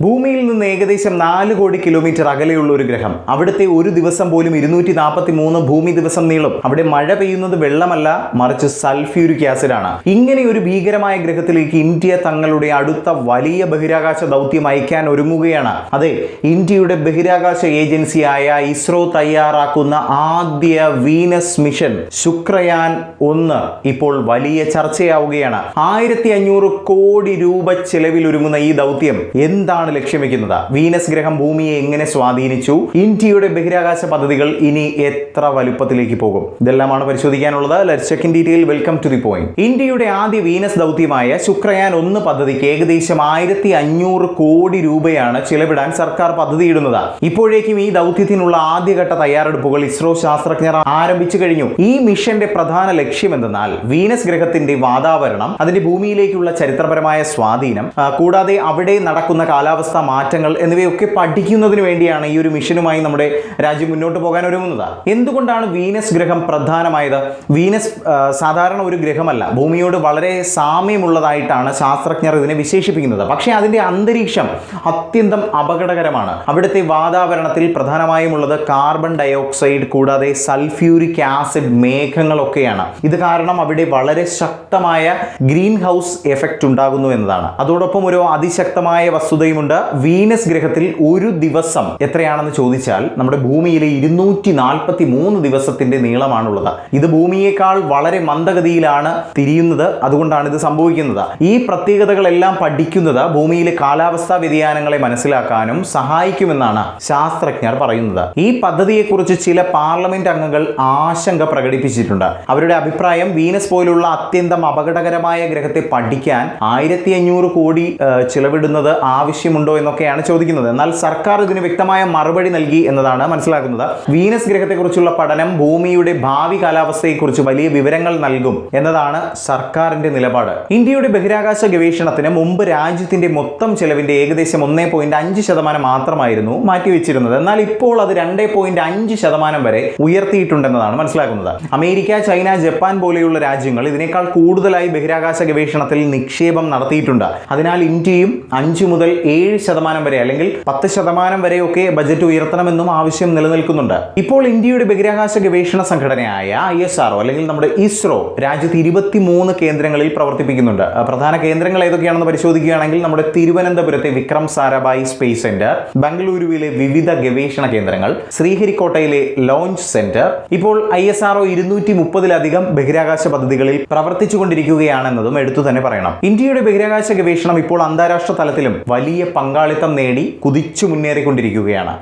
ഭൂമിയിൽ നിന്ന് ഏകദേശം 4 കോടി കിലോമീറ്റർ അകലെയുള്ള ഒരു ഗ്രഹം. അവിടുത്തെ ഒരു ദിവസം പോലും 243 ഭൂമി ദിവസം നീളും. അവിടെ മഴ പെയ്യുന്നത് വെള്ളമല്ല, മറിച്ച് സൾഫ്യൂരിക് ആസിഡ് ആണ്. ഇങ്ങനെ ഒരു ഭീകരമായ ഗ്രഹത്തിലേക്ക് ഇന്ത്യ തങ്ങളുടെ അടുത്ത വലിയ ബഹിരാകാശ ദൗത്യം അയക്കാൻ ഒരുങ്ങുകയാണ്. അതെ, ഇന്ത്യയുടെ ബഹിരാകാശ ഏജൻസിയായ ഇസ്രോ തയ്യാറാക്കുന്ന ആദ്യ വീനസ് മിഷൻ ശുക്രയാൻ 1 ഇപ്പോൾ വലിയ ചർച്ചയാവുകയാണ്. 1500 കോടി രൂപ ചെലവിൽ ഒരുങ്ങുന്ന ഈ ദൗത്യം എന്താണ് ലക്ഷ്യം വെക്കുന്നത്? വീനസ് ഗ്രഹം ഭൂമിയെ എങ്ങനെ സ്വാധീനിച്ചു? ഇന്ത്യയുടെ ബഹിരാകാശ പദ്ധതികൾ ഇനി എത്ര വലുപ്പത്തിലേക്ക് പോകും? ഇതെല്ലാമാണ് പരിശോധിക്കാനുള്ളത്. Let's check in detail. Welcome to the point. ഇന്ത്യയുടെ ആദ്യ വീനസ് ദൗത്യമായ ശുക്രയാൻ 1 പദ്ധതിക്ക് ഏകദേശം 1500 കോടി രൂപയാണ് ചിലവിടാൻ സർക്കാർ പദ്ധതിയിടുന്നത്. ഇപ്പോഴേക്കും ഈ ദൗത്യത്തിനുള്ള ആദ്യഘട്ട തയ്യാറെടുപ്പുകൾ ഇസ്രോ ശാസ്ത്രജ്ഞർ ആരംഭിച്ചു കഴിഞ്ഞു. ഈ മിഷന്റെ പ്രധാന ലക്ഷ്യം എന്തെന്നാൽ വീനസ് ഗ്രഹത്തിന്റെ വാതാവരണം, അതിന്റെ ഭൂമിയിലേക്കുള്ള ചരിത്രപരമായ സ്വാധീനം, കൂടാതെ അവിടെ നടക്കുന്ന കാലാവസ്ഥാ മാറ്റങ്ങൾ എന്നിവയൊക്കെ പഠിക്കുന്നതിന് വേണ്ടിയാണ് ഈ ഒരു മിഷനുമായി നമ്മുടെ രാജ്യം മുന്നോട്ട് പോകാൻ ഒരുങ്ങുന്നത്. എന്തുകൊണ്ടാണ് വീനസ് ഗ്രഹം പ്രധാനമായത്? വീനസ് സാധാരണ ഒരു ഗ്രഹമല്ല, ഭൂമിയോട് വളരെ സാമ്യമുള്ളതായിട്ടാണ് ശാസ്ത്രജ്ഞർ ഇതിനെ വിശേഷിപ്പിക്കുന്നത്. പക്ഷേ അതിന്റെ അന്തരീക്ഷം അത്യന്തം അപകടകരമാണ്. അവിടുത്തെ വാതാവരണത്തിൽ പ്രധാനമായും ഉള്ളത് കാർബൺ ഡയോക്സൈഡ് കൂടാതെ സൾഫ്യൂരിക് ആസിഡ് മേഘങ്ങളൊക്കെയാണ്. ഇത് കാരണം അവിടെ വളരെ ശക്തമായ ഗ്രീൻ ഹൗസ് എഫക്റ്റ് ഉണ്ടാകുന്നു എന്നതാണ്. അതോടൊപ്പം ഒരു അതിശക്തമായ വസ്തുതയുമുണ്ട്. വീനസ് ഗ്രഹത്തിൽ ഒരു ദിവസം എത്രയാണെന്ന് ചോദിച്ചാൽ നമ്മുടെ ഭൂമിയിലെ 243 ദിവസത്തിന്റെ നീളമാണുള്ളത്. ഇത് ഭൂമിയേക്കാൾ വളരെ മന്ദഗതിയിലാണ് തിരിയുന്നത്. അതുകൊണ്ടാണ് ഇത് സംഭവിക്കുന്നത്. ഈ പ്രത്യേകതകളെല്ലാം പഠിക്കുന്നത് ഭൂമിയിലെ കാലാവസ്ഥാ വ്യതിയാനങ്ങളെ മനസ്സിലാക്കാനും സഹായിക്കുമെന്നാണ് ശാസ്ത്രജ്ഞർ പറയുന്നത്. ഈ പദ്ധതിയെക്കുറിച്ച് ചില പാർലമെന്റ് അംഗങ്ങൾ ആശങ്ക പ്രകടിപ്പിച്ചിട്ടുണ്ട്. അവരുടെ അഭിപ്രായം വീനസ് പോലുള്ള അത്യന്തം അപകടകരമായ ഗ്രഹത്തെ പഠിക്കാൻ 1500 കോടി ചിലവിടുന്നത് ആവശ്യമുണ്ടോ എന്നൊക്കെയാണ് ചോദിക്കുന്നത്. എന്നാൽ സർക്കാർ ഇതിന് വ്യക്തമായ മറുപടി നൽകി എന്നതാണ് മനസ്സിലാക്കുന്നത്. വീനസ് ഗ്രഹത്തെക്കുറിച്ചുള്ള പഠനം ഭൂമിയുടെ ഭാവി കാലാവസ്ഥയെക്കുറിച്ച് വലിയ വിവരങ്ങൾ നൽകും എന്നതാണ് സർക്കാരിന്റെ നിലപാട്. ഇന്ത്യയുടെ ബഹിരാകാശ ഗവേഷണത്തിന് മുമ്പ് രാജ്യത്തിന്റെ മൊത്തം ചെലവിന്റെ ഏകദേശം 1.5% മാത്രമായിരുന്നു മാറ്റിവെച്ചിരുന്നത്. എന്നാൽ ഇപ്പോൾ അത് 2.5% വരെ ഉയർത്തിയിട്ടുണ്ടെന്നതാണ് മനസ്സിലാക്കുന്നത്. അമേരിക്ക, ചൈന, ജപ്പാൻ പോലെയുള്ള രാജ്യങ്ങൾ ഇതിനേക്കാൾ കൂടുതലായി ബഹിരാകാശ ഗവേഷണത്തിൽ നിക്ഷേപം നടത്തിയിട്ടുണ്ട്. അതിനാൽ ഇന്ത്യയും 5 മുതൽ 7% വരെ അല്ലെങ്കിൽ 10% വരെയൊക്കെ ബജറ്റ് ഉയർത്തണമെന്നും ആവശ്യം നിലനിൽക്കുന്നുണ്ട്. ഇപ്പോൾ ഇന്ത്യയുടെ ബഹിരാകാശ ഗവേഷണ സംഘടനയായ ISRO അല്ലെങ്കിൽ നമ്മുടെ ഇസ്രോ രാജ്യത്ത് 23 കേന്ദ്രങ്ങളിൽ പ്രവർത്തിപ്പിക്കുന്നുണ്ട്. പ്രധാന കേന്ദ്രങ്ങൾ ഏതൊക്കെയാണെന്ന് പരിശോധിക്കുകയാണെങ്കിൽ നമ്മുടെ തിരുവനന്തപുരത്തെ വിക്രം സാരാഭായ് സ്പേസ് സെന്റർ, ബംഗളൂരുവിലെ വിവിധ ഗവേഷണ കേന്ദ്രങ്ങൾ, ശ്രീഹരിക്കോട്ടയിലെ ലോഞ്ച് സെന്റർ. ഇപ്പോൾ ISRO 230-ലധികം ബഹിരാകാശ പദ്ധതികളിൽ പ്രവർത്തിച്ചുകൊണ്ടിരിക്കുകയാണെന്നതും എടുത്തു തന്നെ പറയണം. ഇന്ത്യയുടെ ബഹിരാകാശ ഗവേഷണം ഇപ്പോൾ അന്താരാഷ്ട്ര തലത്തിലും വലിയ പങ്കാളിത്തം നേടി കുതിച്ചു മുന്നേറിക്കൊണ്ടിരിക്കുകയാണ്.